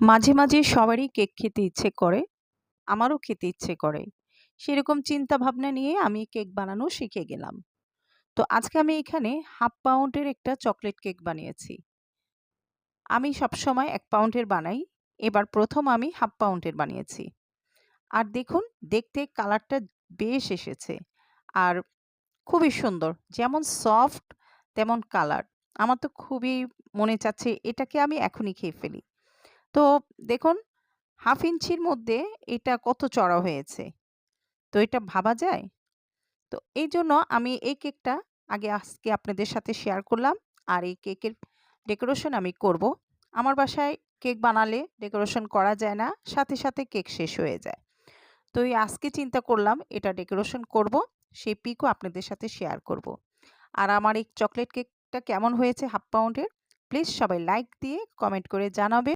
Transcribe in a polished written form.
মাঝে, মাঝে সবারই কেক খেতে ইচ্ছে করে। আমারও খেতে ইচ্ছে করে। সেরকম চিন্তাভাবনা নিয়ে আমি কেক বানানো শিখে গেলাম। তো আজকে আমি এখানে 1/2 পাউন্ডের একটা চকোলেট কেক বানিয়েছি। আমি সবসময় 1 পাউন্ডের বানাই। এবার ১ম আমি 1/2 পাউন্ডের বানিয়েছি। আর দেখুন দেখতে কালারটা বেশ এসেছে। আর খুবই সুন্দর। যেমন সফট তেমন কালার। আমার তো খুবই মনে চাচ্ছে এটাকে আমি এখনই খেয়ে ফেলি। তো দেখুন 1/2 ইঞ্চির মধ্যে এটা কত চড়া হয়েছে। তো এটা ভাবা যায়? তো এইজন্য আমি এই কেকটা আজকে আপনাদের সাথে শেয়ার করলাম। আর এই কেকের ডেকোরেশন আমি করব। আমার বাসায় কেক বানালে ডেকোরেশন করা যায় না। সাথে, সাথে কেক শেষ হয়ে যায়। তো এই আজকে চিন্তা করলাম এটা ডেকোরেশন করব। সেই পিকও আপনাদের সাথে শেয়ার করব। আর আমার এই চকোলেট কেকটা কেমন হয়েছে 1/2 পাউন্ডের? প্লিজ সবাই লাইক দিয়ে কমেন্ট করে জানাবেন।